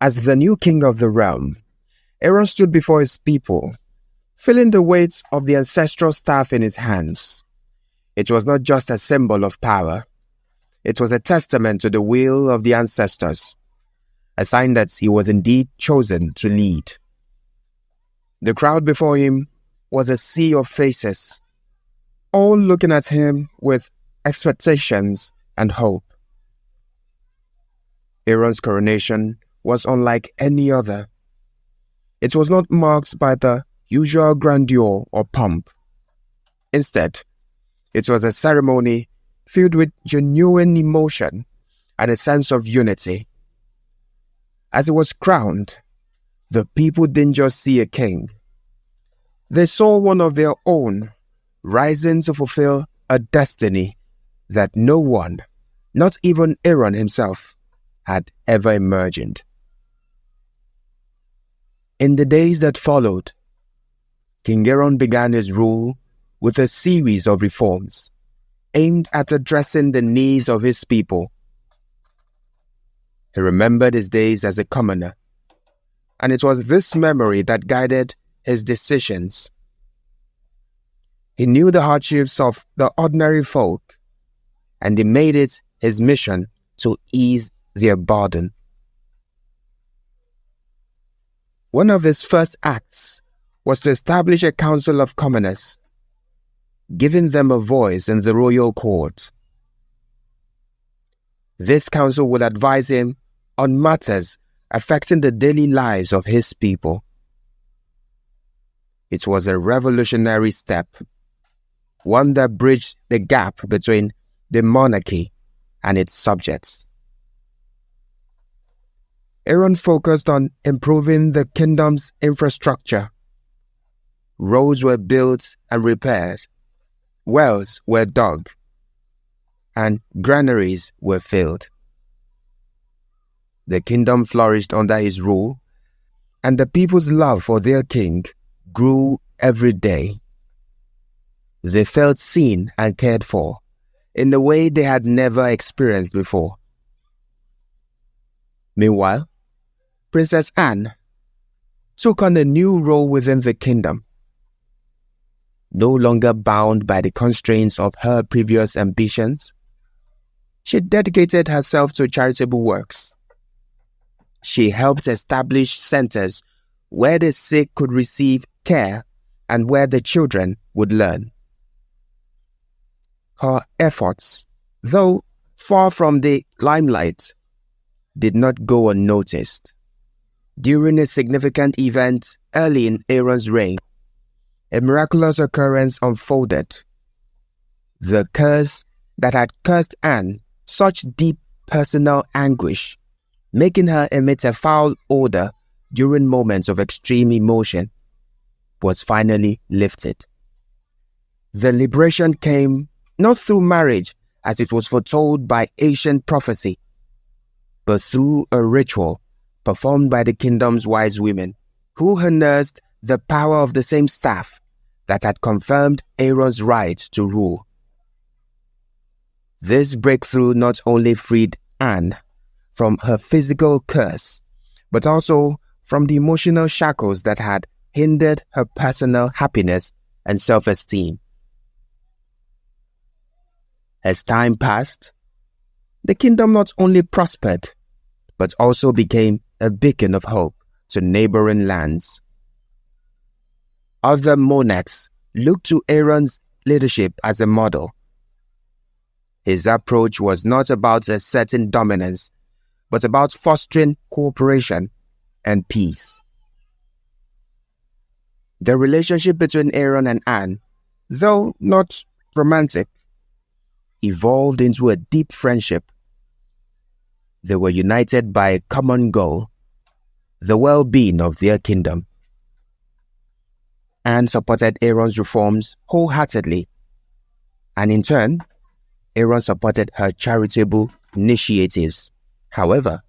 As the new king of the realm, Aeron stood before his people, feeling the weight of the ancestral staff in his hands. It was not just a symbol of power. It was a testament to the will of the ancestors, a sign that he was indeed chosen to lead. The crowd before him was a sea of faces, all looking at him with expectations and hope. Aeron's coronation was unlike any other. It was not marked by the usual grandeur or pomp. Instead, it was a ceremony filled with genuine emotion and a sense of unity. As he was crowned, the people didn't just see a king. They saw one of their own rising to fulfill a destiny that no one, not even Aeron himself, had ever imagined. In the days that followed, King Aeron began his rule with a series of reforms aimed at addressing the needs of his people. He remembered his days as a commoner, and it was this memory that guided his decisions. He knew the hardships of the ordinary folk, and he made it his mission to ease their burden. One of his first acts was to establish a council of commoners, giving them a voice in the royal court. This council would advise him on matters affecting the daily lives of his people. It was a revolutionary step, one that bridged the gap between the monarchy and its subjects. Aeron focused on improving the kingdom's infrastructure. Roads were built and repaired, wells were dug, and granaries were filled. The kingdom flourished under his rule, and the people's love for their king grew every day. They felt seen and cared for in a way they had never experienced before. Meanwhile, Princess Anne took on a new role within the kingdom. No longer bound by the constraints of her previous ambitions, she dedicated herself to charitable works. She helped establish centers where the sick could receive care and where the children would learn. Her efforts, though far from the limelight, did not go unnoticed. During a significant event early in Aeron's reign, a miraculous occurrence unfolded. The curse that had cursed Anne such deep personal anguish, making her emit a foul odor during moments of extreme emotion, was finally lifted. The liberation came not through marriage as it was foretold by ancient prophecy, but through a ritual performed by the kingdom's wise women, who harnessed the power of the same staff that had confirmed Aeron's right to rule. This breakthrough not only freed Anne from her physical curse, but also from the emotional shackles that had hindered her personal happiness and self-esteem. As time passed, the kingdom not only prospered, but also became a beacon of hope to neighboring lands. Other monarchs looked to Aeron's leadership as a model. His approach was not about asserting dominance, but about fostering cooperation and peace. The relationship between Aeron and Anne, though not romantic, evolved into a deep friendship. They were united by a common goal, the well-being of their kingdom. Anne supported Aeron's reforms wholeheartedly, and in turn, Aeron supported her charitable initiatives. However,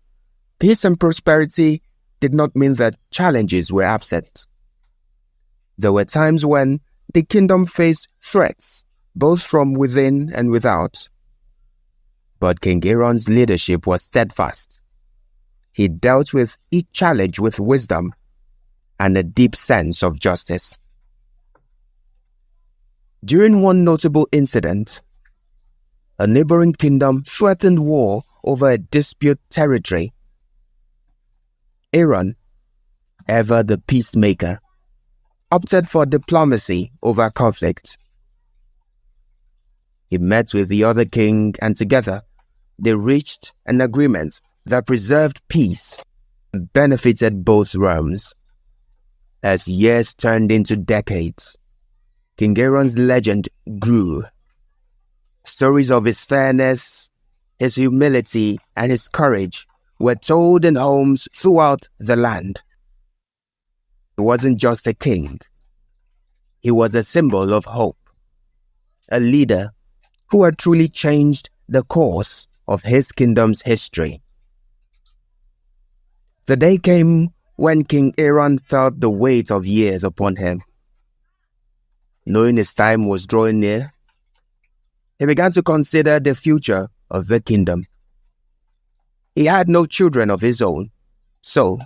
peace and prosperity did not mean that challenges were absent. There were times when the kingdom faced threats, both from within and without. But King Aeron's leadership was steadfast. he dealt with each challenge with wisdom and a deep sense of justice. During one notable incident, a neighboring kingdom threatened war over a disputed territory. Aeron, ever the peacemaker, opted for diplomacy over conflict. He met with the other king, and together they reached an agreement that preserved peace and benefited both realms. As years turned into decades, King Aeron's legend grew. Stories of his fairness, his humility, and his courage were told in homes throughout the land. He wasn't just a king. He was a symbol of hope, a leader who had truly changed the course of his kingdom's history. The day came when King Aeron felt the weight of years upon him. Knowing his time was drawing near, he began to consider the future of the kingdom. He had no children of his own, so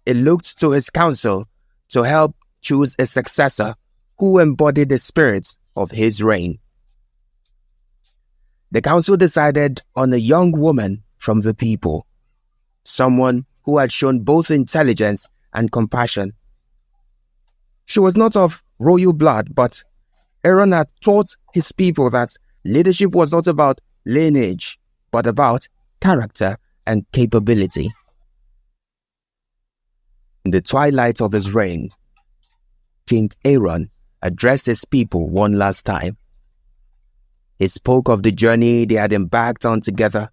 he looked to his council to help choose a successor who embodied the spirit of his reign. The council decided on a young woman from the people, someone who had shown both intelligence and compassion. She was not of royal blood, but Aeron had taught his people that leadership was not about lineage, but about character and capability. In the twilight of his reign, King Aeron addressed his people one last time. He spoke of the journey they had embarked on together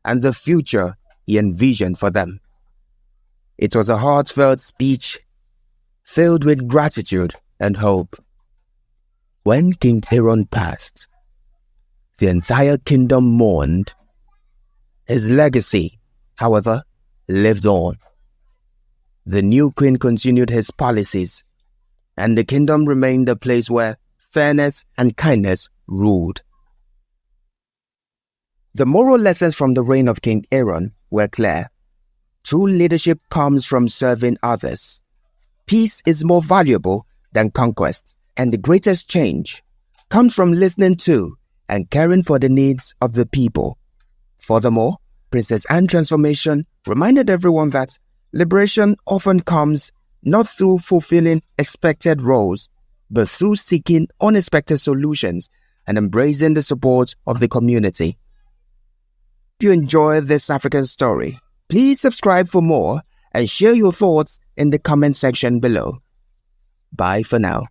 and the future he envisioned for them. It was a heartfelt speech filled with gratitude and hope. When King Aeron passed, the entire kingdom mourned. His legacy, however, lived on. The new queen continued his policies, and the kingdom remained a place where fairness and kindness ruled. The moral lessons from the reign of King Aeron were clear. True leadership comes from serving others. Peace is more valuable than conquest, and the greatest change comes from listening to and caring for the needs of the people. Furthermore, Princess Anne's transformation reminded everyone that liberation often comes not through fulfilling expected roles, but through seeking unexpected solutions and embracing the support of the community. If you enjoyed this African story, please subscribe for more and share your thoughts in the comment section below. Bye for now.